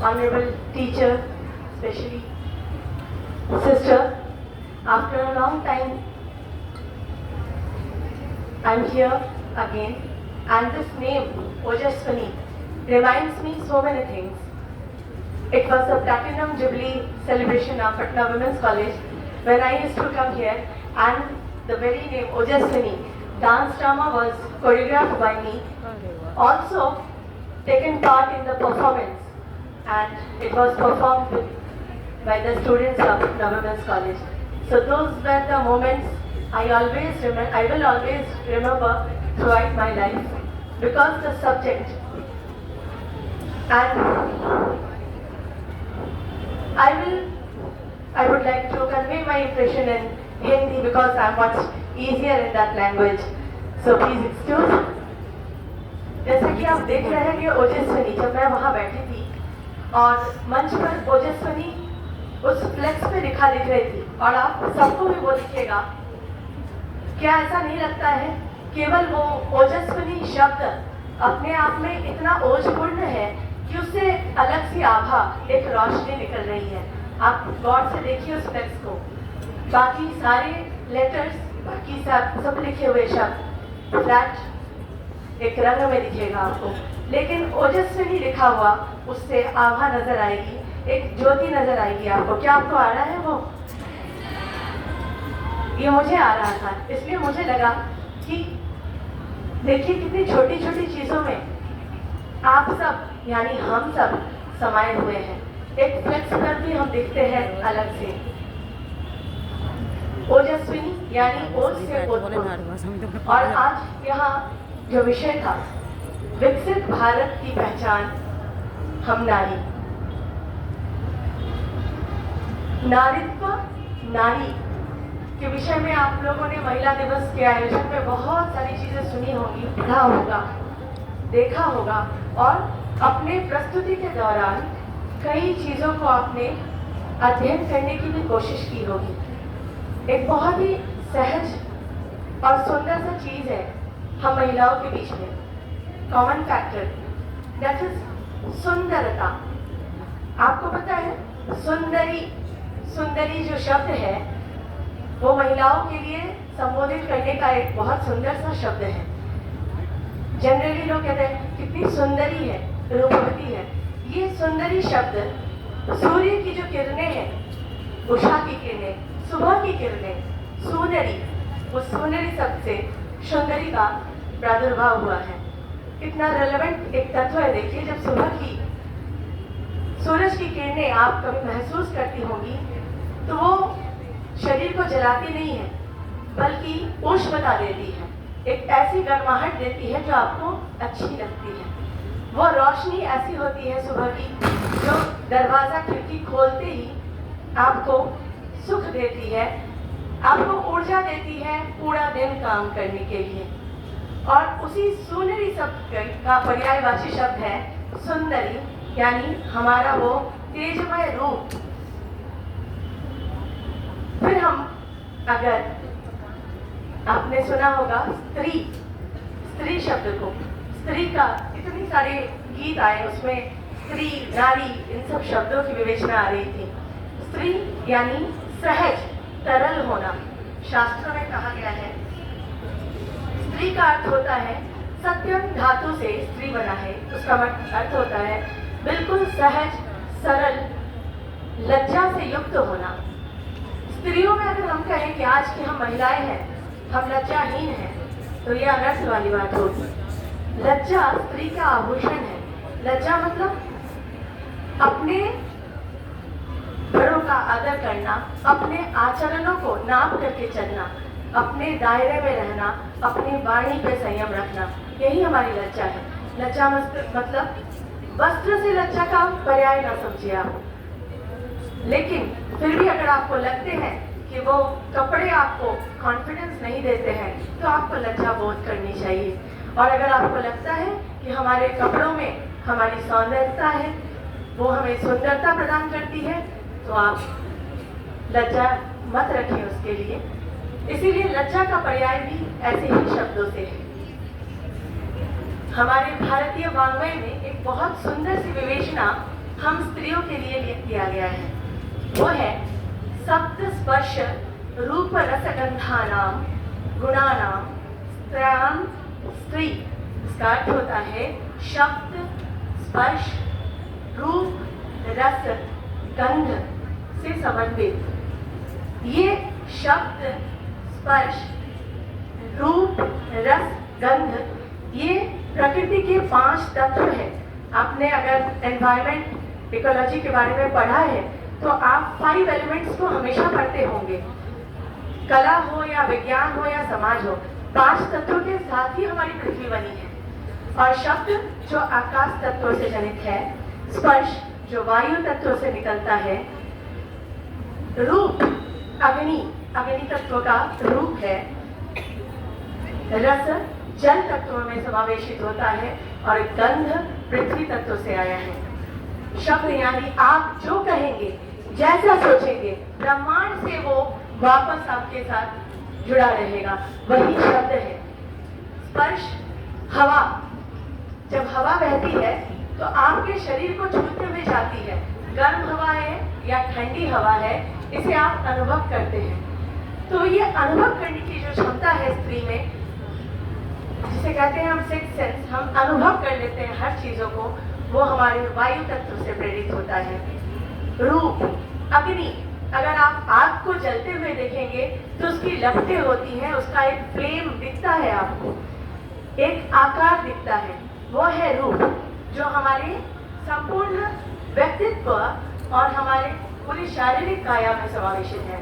honorable teacher, especially sister. After a long time, I'm here again, and this name, Ojaswini, reminds me so many things. It was the Platinum Jubilee celebration of Patna Women's College when I used to come here, and the very name Ojaswini, dance drama was choreographed by me, also taken part in the performance, and it was performed by the students of Patna Women's College. So those were the moments I will always remember throughout my life, because the subject, and I would like to convey my impression in Hindi because I'm much easier in that language. So please excuse. जैसा कि आप देख रहे हैं कि ओजस्विनी, जब मैं वहाँ बैठी थी और मंच पर ओजस्विनी उस फ्लेक्स पे दिख रही थी, और आप सबको भी वो दिखेगा। क्या ऐसा नहीं लगता है केवल वो ओजस्विनी शब्द अपने आप में इतना ओजपूर्ण है कि उससे अलग सी आभा, एक रोशनी निकल रही है। आप गौर से देखिए उस टेक्स्ट को, बाकी सारे लेटर्स, बाकी सब लिखे हुए शब्द फ्लैट एक रंग में दिखेगा आपको, लेकिन ओजस्विनी लिखा हुआ उससे आभा नजर आएगी, एक ज्योति नजर आएगी आपको। क्या आपको आ रहा है वो? ये मुझे आ रहा था, इसलिए मुझे लगा कि देखिए कितनी छोटी छोटी चीजों में आप सब यानी हम सब समाये हुए हैं। एक फ्लेक्स पर भी हम दिखते हैं अलग से। ओजस्विनी यानी ओज से ओजपूर्ण। और आज यहाँ जो विषय था, विकसित भारत की पहचान हम नारी। नारीत्व, नारी के विषय में आप लोगों ने महिला दिवस के आयोजन में बहुत सारी चीजें सुनी होंगी, पढ़ा होगा, देखा होगा, और अपने प्रस्तुति के दौरान कई चीजों को आपने अध्ययन करने की भी कोशिश की होगी। एक बहुत ही सहज और सुंदर सा चीज है हम महिलाओं के बीच में, कॉमन फैक्टर, दैट इज सुंदरता। आपको पता है सुंदरी, सुंदरी जो शब्द है वो महिलाओं के लिए संबोधित करने का एक बहुत सुंदर सा शब्द है। जनरली लोग कहते हैं कितनी सुंदरी है, रूपवती है। ये सुंदरी शब्द सूर्य की जो किरणें हैं, उषा की किरणें, सुबह की किरणें, सुंदरी, उस सुंदरी शब्द से सुंदरी का प्रादुर्भाव हुआ है। कितना रेलेवेंट एक तत्व है। देखिए, जब सुबह की सूरज की किरणें आप कभी महसूस करती होंगी तो वो शरीर को जलाती नहीं है, बल्कि ऊष्मता देती है, एक ऐसी गर्माहट देती है जो आपको अच्छी लगती है। वो रोशनी ऐसी होती है सुबह की जो दरवाजा खिड़की खोलते ही आपको सुख देती है, आपको ऊर्जा देती है पूरा दिन काम करने के लिए। और उसी सुंदरी शब्द का पर्यायवाची शब्द है सुंदरी, यानी हमारा वो तेजमय रूप। फिर हम, अगर आपने सुना होगा स्त्री, स्त्री शब्द को, स्त्री का इतनी सारे गीत आए, उसमें स्त्री, नारी, इन सब शब्दों की विवेचना आ रही थी। स्त्री यानी सहज, तरल होना। शास्त्रों में कहा गया है स्त्री का अर्थ होता है, सत्यम धातु से स्त्री बना है, उसका अर्थ होता है बिल्कुल सहज, सरल, लज्जा से युक्त होना। स्त्रियों में अगर हम कहें कि आज की हम महिलाएं हैं, हम लज्जाहीन हैं, तो यह अनर्थ वाली बात होगी। लज्जा स्त्री का आभूषण है। लज्जा मतलब अपने बड़ों का आदर करना, अपने आचरणों को नाप करके चलना, अपने दायरे में रहना, अपनी वाणी पे संयम रखना, यही हमारी लज्जा है। लज्जा मतलब वस्त्र से लज्जा का पर्याय ना समझिए आप, लेकिन फिर भी अगर आपको लगते हैं कि वो कपड़े आपको कॉन्फिडेंस नहीं देते हैं तो आपको लज्जा बोध करनी चाहिए। और अगर आपको लगता है कि हमारे कपड़ों में हमारी सौंदर्यता है, वो हमें सुंदरता प्रदान करती है, तो आप लज्जा मत रखें उसके लिए। इसीलिए लज्जा का पर्याय भी ऐसे ही शब्दों से है। हमारे भारतीय वाङ्मय में एक बहुत सुंदर सी विवेचना हम स्त्रियों के लिए दिया गया है, वो है सप्त स्पर्श रूप रसगंधानाम गुणानाम स्त्रयाम स्त्री। इसका अर्थ होता है शब्द, स्पर्श, रूप, रस, गंध से समन्वित। ये शब्द, स्पर्श, रूप, रस, गंध ये प्रकृति के 5 तत्व हैं। आपने अगर एनवायरमेंट इकोलॉजी के बारे में पढ़ा है तो आप 5 एलिमेंट्स को हमेशा पढ़ते होंगे। कला हो या विज्ञान हो या समाज हो, 5 तत्वों के साथ ही हमारी पृथ्वी बनी है। और शब्द जो आकाश तत्व से जनित है, स्पर्श जो वायु तत्व से निकलता है, रूप अग्नि तत्व का रूप है, रस जल तत्व में समावेशित होता है और गंध पृथ्वी तत्व से आया है। शब्द यानी आप जो कहेंगे, जैसा सोचेंगे, ब्रह्मांड से वो वापस आपके साथ जुड़ा रहेगा, वही शब्द है। स्पर्श हवा, जब हवा बहती है तो आपके शरीर को छूते हुए जाती है। गर्म हवा है या ठंडी हवा है, इसे आप अनुभव करते हैं। तो ये अनुभव करने की जो क्षमता है स्त्री में, जिसे कहते हैं हम सिक्स सेंस, हम अनुभव कर लेते हैं हर चीजों को, वो हमारे वायु तत्व से प्रेरित होता है। रूप अग्नि, अगर आप आग को जलते हुए देखेंगे तो उसकी लपटें होती हैं, उसका एक फ्लेम दिखता है, आपको एक आकार दिखता है, वो है रूप, जो हमारे संपूर्ण व्यक्तित्व और हमारे पूरी शारीरिक काया में समावेशित है।